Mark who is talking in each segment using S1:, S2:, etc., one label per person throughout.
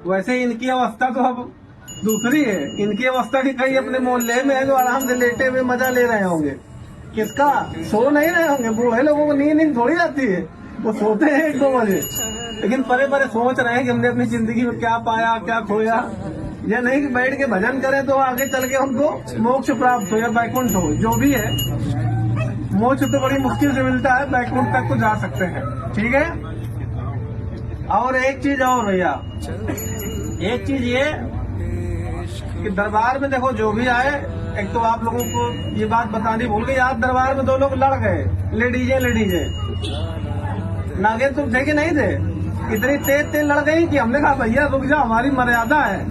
S1: वैसे इनकी अवस्था तो अब दूसरी है। इनकी अवस्था की कहीं अपने मोहल्ले में है जो आराम से लेटे हुए मजा ले रहे होंगे। किसका सो नहीं रहे होंगे। बूढ़े लोगों को नींद थोड़ी आती है, वो सोते हैं 1-2 बजे, लेकिन परे परे सोच रहे हैं कि हमने अपनी जिंदगी में क्या पाया क्या खोया। ये नहीं कि बैठ के भजन करें तो आगे चल के उनको मोक्ष प्राप्त हो या बैकुंठ हो। जो भी है, मोक्ष तो बड़ी मुश्किल से मिलता है, बैकुंठ तक तो जा सकते हैं। ठीक है। और एक चीज और भैया, एक चीज ये कि दरबार में देखो जो भी आए, एक तो आप लोगों को ये बात बतानी भूल गई, आज दरबार में 2 लोग लड़ गए, लेडीजे नागे तुम थे कि नहीं थे? इतनी तेज लड़ गई कि हमने कहा भैया रुक जा, हमारी मर्यादा है।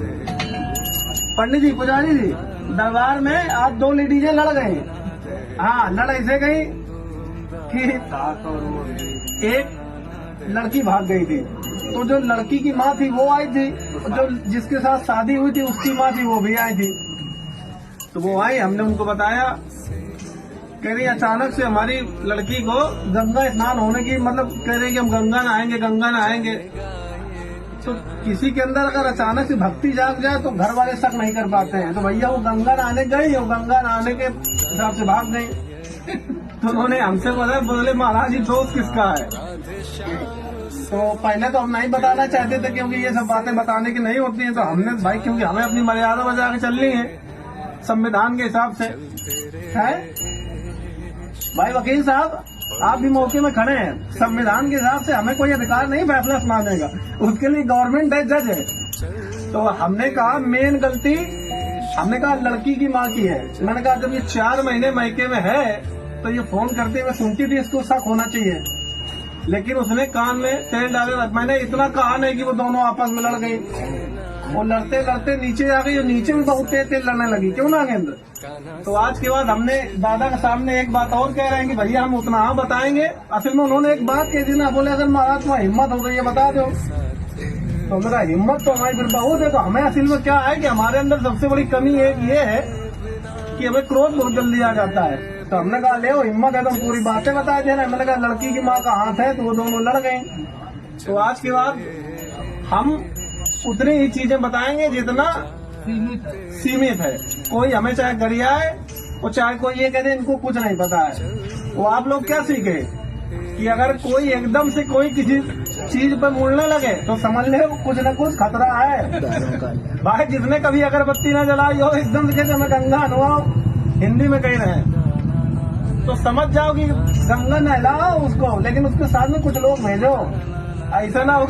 S1: पंडित जी, पुजारी जी, दरबार में आज 2 लेडीजें लड़ गई। हाँ, लड़ ऐसे गई कि एक लड़की भाग गई थी, तो जो लड़की की माँ थी वो आई थी, जो जिसके साथ शादी हुई थी उसकी माँ थी वो भी आई थी। तो वो आई, हमने उनको बताया, कह रही अचानक से हमारी लड़की को गंगा स्नान होने की, मतलब कह रही कि हम गंगा नहाएंगे। तो किसी के अंदर अगर अचानक से भक्ति जाग जाए तो घर वाले शक नहीं कर पाते हैं। तो भैया वो गंगा नहाने गई और गंगा नहाने के हिसाब से भाग गई। तो उन्होंने हमसे बोले महाराज जी दोस्त किसका है? तो पहले तो हम नहीं बताना चाहते थे क्योंकि ये सब बातें बताने की नहीं होती हैं। तो हमने भाई, क्योंकि हमें अपनी मर्यादा बजा के चलनी है संविधान के हिसाब से है। भाई वकील साहब, आप भी मौके में खड़े हैं, संविधान के हिसाब से हमें कोई अधिकार नहीं फैसला सुनाने का, उसके लिए गवर्नमेंट है, जज है। तो हमने कहा मेन गलती, हमने कहा लड़की की माँ की है। मैंने कहा जब ये 4 महीने मैके में है तो ये फोन करते हुए सुनती थी, इसको शक होना चाहिए। लेकिन उसने कान में तेल डाले। मैंने इतना कहा नहीं कि वो दोनों आपस में लड़ गई, वो लड़ते लड़ते नीचे आ गई और नीचे भी बहुत तेज लड़ने लगी। क्यों ना गेंद? तो आज के बाद हमने दादा के सामने एक बात और कह रहे हैं कि भैया हम उतना बताएंगे। असल में उन्होंने एक बात कह दी ना, बोले अगर महाराज तुम्हारी हिम्मत हो तो ये बता दो। तो मेरा हिम्मत तो हमारी फिर बहुत है। तो हमें असल में क्या है कि हमारे अंदर सबसे बड़ी कमी एक ये है कि हमें क्रोध बहुत जल्दी आ जाता है। तो हमने कहा ले हिम्मत है तो पूरी बातें बता देना। मैंने कहा लड़की की माँ का हाथ है, तो वो दोनों लड़ गए। तो आज के बाद हम उतनी ही चीजें बताएंगे जितना सीमित है। कोई हमें चाहे गरियाए और चाहे कोई ये कह दे इनको कुछ नहीं पता है। वो आप लोग क्या सीखे कि अगर कोई एकदम से कोई किसी चीज पर मुड़ने लगे तो समझ ले कुछ न कुछ खतरा है। भाई जिसने कभी अगरबत्ती न जलाई हो, एकदम से कहते मैं गंगा नहाओ, हिंदी में कह रहे हैं, तो समझ जाओ कि गंगा नहलाओ उसको, लेकिन उसके साथ में कुछ लोग भेजो, ऐसा ना हो